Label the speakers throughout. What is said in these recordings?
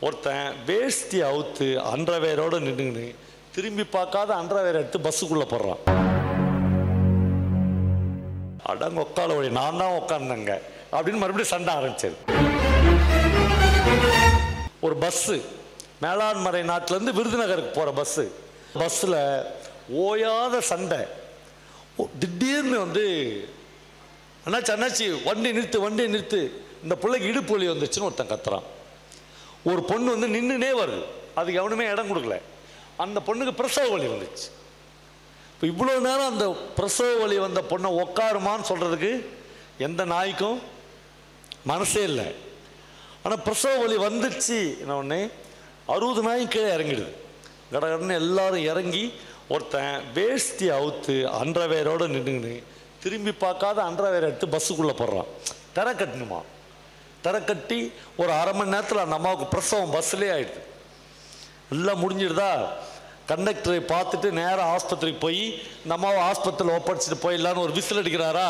Speaker 1: ஒருத்தன் வேஷ்டி அவுத்து அண்டர்வேரோடு நின்றுன்னு திரும்பி பார்க்காத அண்டர்வேர் எடுத்து பஸ்ஸுக்குள்ளே போடுறான். அடங்க உட்கால ஒழி, நான் தான் உட்காந்தங்க அப்படின்னு மறுபடியும் சண்டை ஆரம்பிச்சது. ஒரு பஸ்ஸு மேலாண்மறை நாட்டிலேருந்து விருதுநகருக்கு போகிற பஸ்ஸில் ஓயாத சண்டை. திடீர்னு அண்ணாச்சி வண்டி நிறுத்து, இந்த பிள்ளைக்கு இடுப்பு வலி வந்துச்சுன்னு ஒருத்தன் கத்துறான். ஒரு பொண்ணு நின்றுனே வருது, அதுக்கு எவனுமே இடம் கொடுக்கல. அந்த பொண்ணுக்கு பிரசவ வலி வந்துச்சு. இப்போ இவ்வளோ நேரம் அந்த பிரசவ வலி வந்த பொண்ணை உட்காருமான்னு சொல்கிறதுக்கு எந்த நாய்க்கும் மனசே இல்லை. ஆனால் பிரசவ வலி வந்துடுச்சு என்ன ஒன்று 60 நாயும் கீழே இறங்கிடுது. கடகடன்னு எல்லாரும் இறங்கி ஒருத்தன் வேஷ்டி அவுத்து அண்டர்வேரோடு நின்றுன்னு திரும்பி பார்க்காத அண்டர்வேர் எடுத்து பஸ்ஸுக்குள்ளே போடுறான். தரை கட்டணுமா, தரை கட்டி ஒரு அரை மணி நேரத்தில் அந்த அம்மாவுக்கு பிரசவம் பஸ்ஸிலே ஆகிடுது. எல்லாம் முடிஞ்சிடுதா, கண்டக்டரை பார்த்துட்டு நேராக ஆஸ்பத்திரிக்கு போய் இந்த அம்மாவை ஆஸ்பத்திரியில் ஒப்படைச்சிட்டு போயிடலான்னு ஒரு விசில் அடிக்கிறாரா.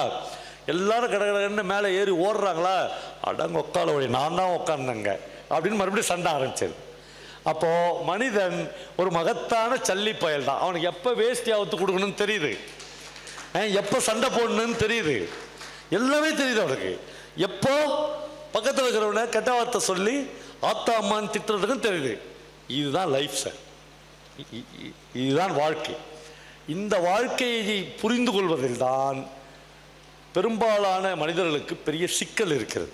Speaker 1: எல்லாரும் கடகடன்னு மேலே ஏறி ஓடுறாங்களா. அடங்க உட்கால ஒழி, நான் தான் உட்காந்தங்க அப்படின்னு மறுபடியும் சண்டை ஆரம்பிச்சது. அப்போது மனிதன் ஒரு மகத்தான சல்லி பயல் தான். அவனுக்கு எப்போ வேஷ்டி அவுத்து கொடுக்கணும்னு தெரியுது, எப்போ சண்டை போடணும்னு தெரியுது, எல்லாமே தெரியுது அவனுக்கு. எப்போ பக்கத்தில் இருக்கிறவனை கெட்ட வார்த்தை சொல்லி ஆத்தா அம்மான்னு திட்டுறதுக்கும் தெரியுது. இதுதான் லைஃப் சார், இதுதான் வாழ்க்கை. இந்த வாழ்க்கையை புரிந்து கொள்வதில் தான் பெரும்பாலான மனிதர்களுக்கு பெரிய சிக்கல் இருக்கிறது.